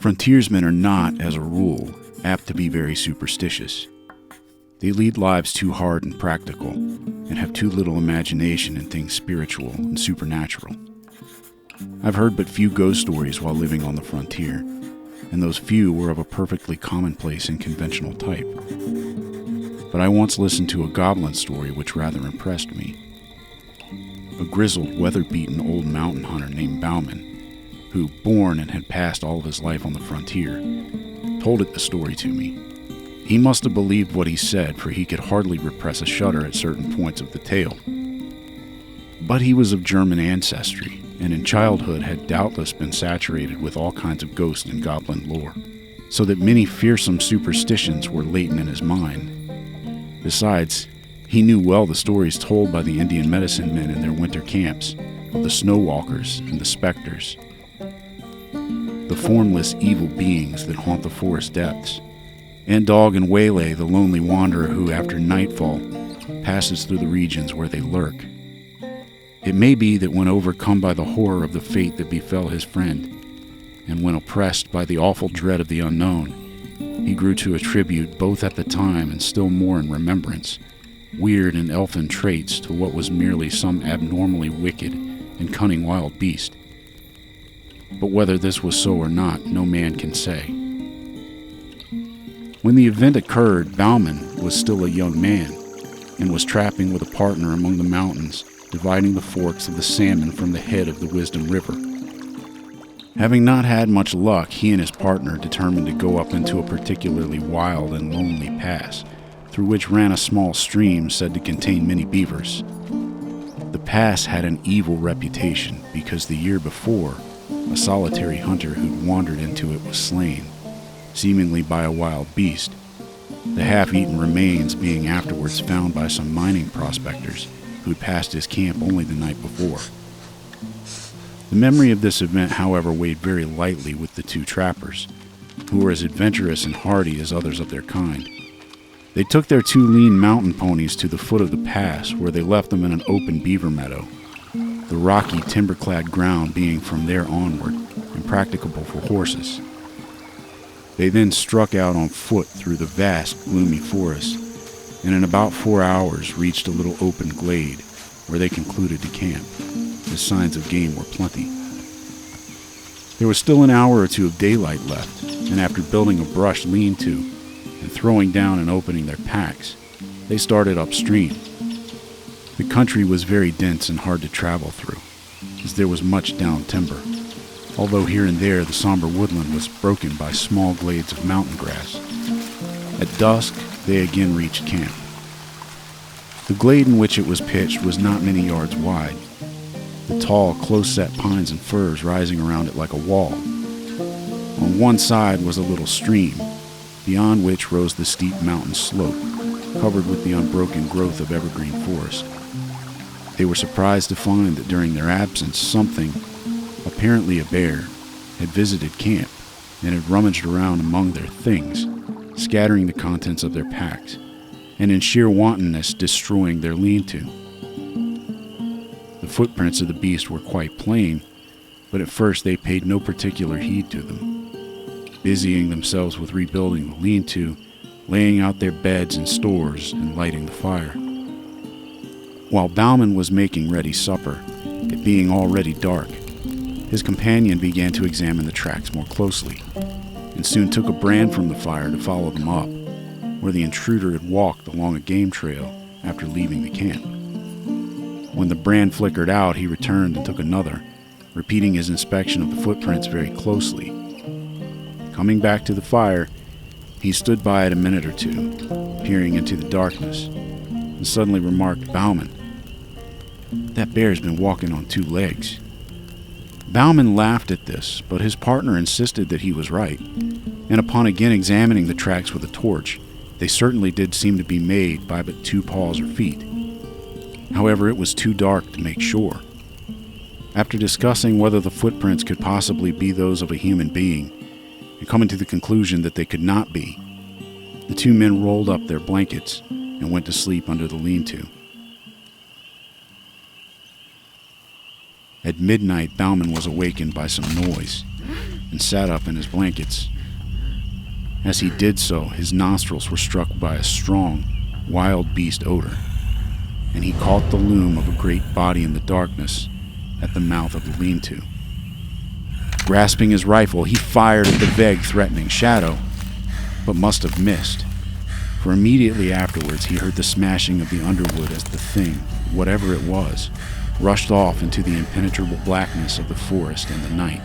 Frontiersmen are not, as a rule, apt to be very superstitious. They lead lives too hard and practical, and have too little imagination in things spiritual and supernatural. I've heard but few ghost stories while living on the frontier, and those few were of a perfectly commonplace and conventional type. But I once listened to a goblin story which rather impressed me. A grizzled, weather-beaten old mountain hunter named Bauman, who, born and had passed all of his life on the frontier, told the story to me. He must have believed what he said, for he could hardly repress a shudder at certain points of the tale. But he was of German ancestry, and in childhood had doubtless been saturated with all kinds of ghost and goblin lore, so that many fearsome superstitions were latent in his mind. Besides, he knew well the stories told by the Indian medicine men in their winter camps of the snow walkers and the specters, the formless evil beings that haunt the forest depths, and dog and waylay the lonely wanderer who, after nightfall, passes through the regions where they lurk. It may be that when overcome by the horror of the fate that befell his friend, and when oppressed by the awful dread of the unknown, he grew to attribute, both at the time and still more in remembrance, weird and elfin traits to what was merely some abnormally wicked and cunning wild beast. But whether this was so or not, no man can say. When the event occurred, Bauman was still a young man, and was trapping with a partner among the mountains, dividing the forks of the salmon from the head of the Wisdom River. Having not had much luck, he and his partner determined to go up into a particularly wild and lonely pass, through which ran a small stream said to contain many beavers. The pass had an evil reputation because the year before, a solitary hunter who'd wandered into it was slain, seemingly by a wild beast, the half-eaten remains being afterwards found by some mining prospectors who'd passed his camp only the night before. The memory of this event, however, weighed very lightly with the two trappers, who were as adventurous and hardy as others of their kind. They took their two lean mountain ponies to the foot of the pass, where they left them in an open beaver meadow, the rocky, timber-clad ground being from there onward impracticable for horses. They then struck out on foot through the vast, gloomy forest, and in about 4 hours reached a little open glade, where they concluded to camp, as signs of game were plenty. There was still an hour or two of daylight left, and after building a brush lean-to and throwing down and opening their packs, they started upstream. The country was very dense and hard to travel through, as there was much down timber, although here and there the somber woodland was broken by small glades of mountain grass. At dusk, they again reached camp. The glade in which it was pitched was not many yards wide, the tall, close-set pines and firs rising around it like a wall. On one side was a little stream, beyond which rose the steep mountain slope, covered with the unbroken growth of evergreen forest. They were surprised to find that during their absence something, apparently a bear, had visited camp and had rummaged around among their things, scattering the contents of their packs, and in sheer wantonness destroying their lean-to. The footprints of the beast were quite plain, but at first they paid no particular heed to them, busying themselves with rebuilding the lean-to, laying out their beds and stores, and lighting the fire. While Bauman was making ready supper, it being already dark, his companion began to examine the tracks more closely, and soon took a brand from the fire to follow them up, where the intruder had walked along a game trail after leaving the camp. When the brand flickered out, he returned and took another, repeating his inspection of the footprints very closely. Coming back to the fire, he stood by it a minute or two, peering into the darkness, and suddenly remarked, "Bauman, that bear's been walking on 2 legs." Bauman laughed at this, but his partner insisted that he was right, and upon again examining the tracks with a torch, they certainly did seem to be made by but 2 paws or feet. However, it was too dark to make sure. After discussing whether the footprints could possibly be those of a human being, and coming to the conclusion that they could not be, the 2 men rolled up their blankets and went to sleep under the lean-to. At midnight, Bauman was awakened by some noise, and sat up in his blankets. As he did so, his nostrils were struck by a strong, wild beast odor, and he caught the loom of a great body in the darkness at the mouth of the lean-to. Grasping his rifle, he fired at the vague, threatening shadow, but must have missed, for immediately afterwards he heard the smashing of the underwood as the thing, whatever it was, rushed off into the impenetrable blackness of the forest and the night.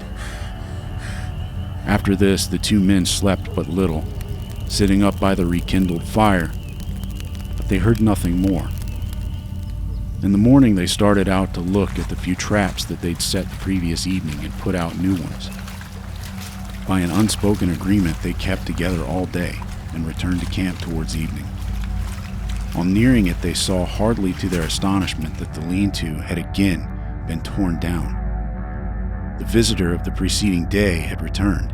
After this, the two men slept but little, sitting up by the rekindled fire, but they heard nothing more. In the morning, they started out to look at the few traps that they'd set the previous evening and put out new ones. By an unspoken agreement, they kept together all day and returned to camp towards evening. On nearing it, they saw, hardly to their astonishment, that the lean-to had again been torn down. The visitor of the preceding day had returned,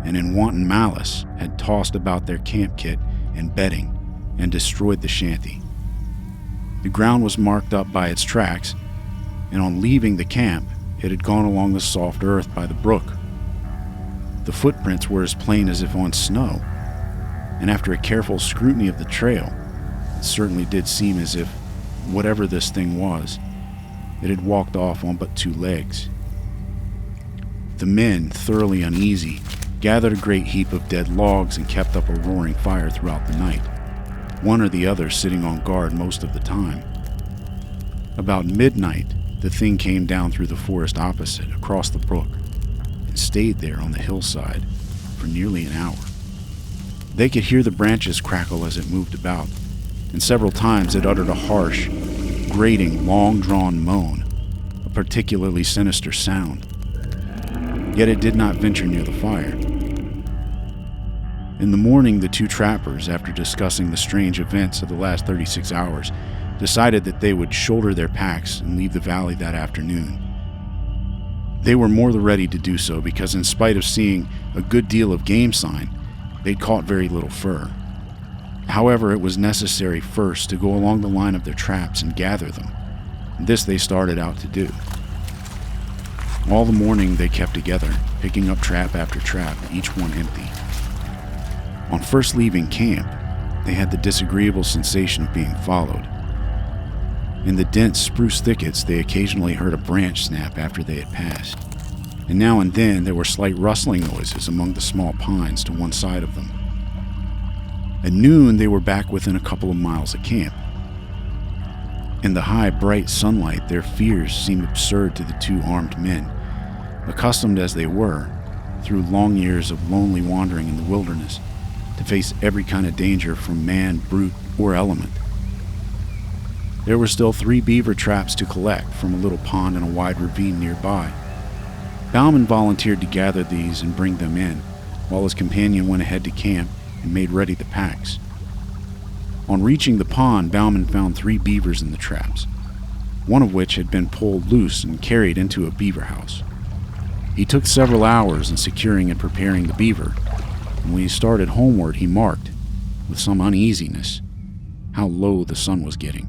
and in wanton malice had tossed about their camp kit and bedding and destroyed the shanty. The ground was marked up by its tracks, and on leaving the camp, it had gone along the soft earth by the brook. The footprints were as plain as if on snow, and after a careful scrutiny of the trail, it certainly did seem as if, whatever this thing was, it had walked off on but two legs. The men, thoroughly uneasy, gathered a great heap of dead logs and kept up a roaring fire throughout the night, one or the other sitting on guard most of the time. About midnight, the thing came down through the forest opposite, across the brook, and stayed there on the hillside for nearly an hour. They could hear the branches crackle as it moved about, and several times it uttered a harsh, grating, long-drawn moan, a particularly sinister sound. Yet it did not venture near the fire. In the morning, the two trappers, after discussing the strange events of the last 36 hours, decided that they would shoulder their packs and leave the valley that afternoon. They were more than ready to do so because, in spite of seeing a good deal of game sign, they'd caught very little fur. However, it was necessary first to go along the line of their traps and gather them. This they started out to do. All the morning they kept together, picking up trap after trap, each one empty. On first leaving camp, they had the disagreeable sensation of being followed. In the dense spruce thickets, they occasionally heard a branch snap after they had passed, and now and then there were slight rustling noises among the small pines to one side of them. At noon, they were back within a couple of miles of camp. In the high, bright sunlight, their fears seemed absurd to the two armed men, accustomed as they were, through long years of lonely wandering in the wilderness, to face every kind of danger from man, brute, or element. There were still 3 beaver traps to collect from a little pond and a wide ravine nearby. Bauman volunteered to gather these and bring them in, while his companion went ahead to camp and made ready the packs. On reaching the pond, Bauman found 3 beavers in the traps, one of which had been pulled loose and carried into a beaver house. He took several hours in securing and preparing the beaver, and when he started homeward, he marked, with some uneasiness, how low the sun was getting.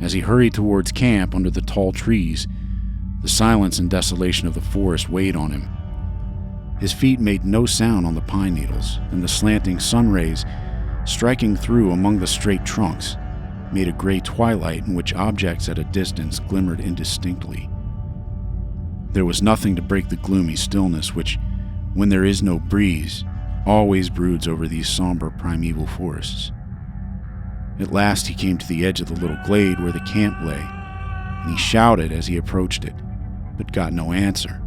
As he hurried towards camp under the tall trees, the silence and desolation of the forest weighed on him. His feet made no sound on the pine needles, and the slanting sun rays, striking through among the straight trunks, made a gray twilight in which objects at a distance glimmered indistinctly. There was nothing to break the gloomy stillness which, when there is no breeze, always broods over these somber primeval forests. At last he came to the edge of the little glade where the camp lay, and he shouted as he approached it, but got no answer.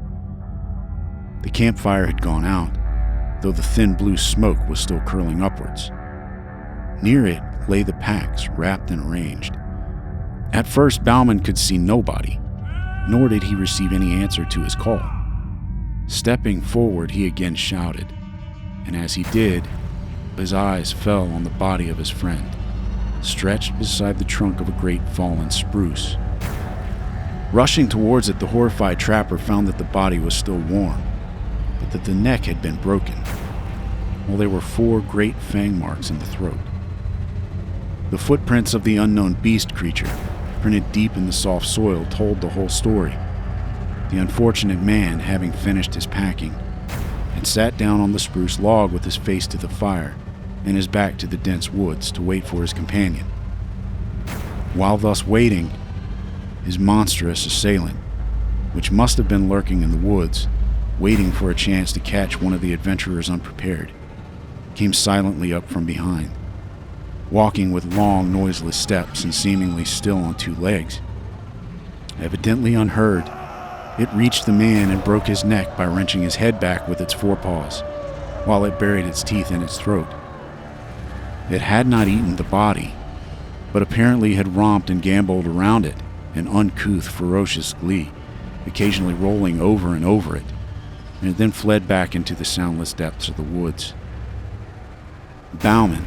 The campfire had gone out, though the thin blue smoke was still curling upwards. Near it lay the packs, wrapped and arranged. At first, Bauman could see nobody, nor did he receive any answer to his call. Stepping forward, he again shouted, and as he did, his eyes fell on the body of his friend, stretched beside the trunk of a great fallen spruce. Rushing towards it, the horrified trapper found that the body was still warm, but that the neck had been broken, while there were 4 great fang marks in the throat. The footprints of the unknown beast creature, printed deep in the soft soil, told the whole story. The unfortunate man, having finished his packing, had sat down on the spruce log with his face to the fire and his back to the dense woods to wait for his companion. While thus waiting, his monstrous assailant, which must have been lurking in the woods, waiting for a chance to catch one of the adventurers unprepared, came silently up from behind, walking with long, noiseless steps and seemingly still on two legs. Evidently unheard, it reached the man and broke his neck by wrenching his head back with its forepaws, while it buried its teeth in its throat. It had not eaten the body, but apparently had romped and gamboled around it in uncouth, ferocious glee, occasionally rolling over and over it, and then fled back into the soundless depths of the woods. Bauman,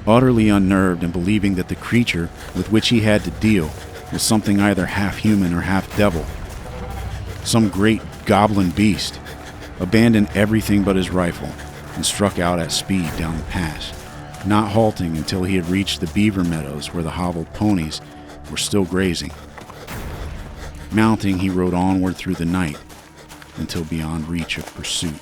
utterly unnerved and believing that the creature with which he had to deal was something either half human or half devil, some great goblin beast, abandoned everything but his rifle and struck out at speed down the pass, not halting until he had reached the beaver meadows where the hobbled ponies were still grazing. Mounting, he rode onward through the night until beyond reach of pursuit.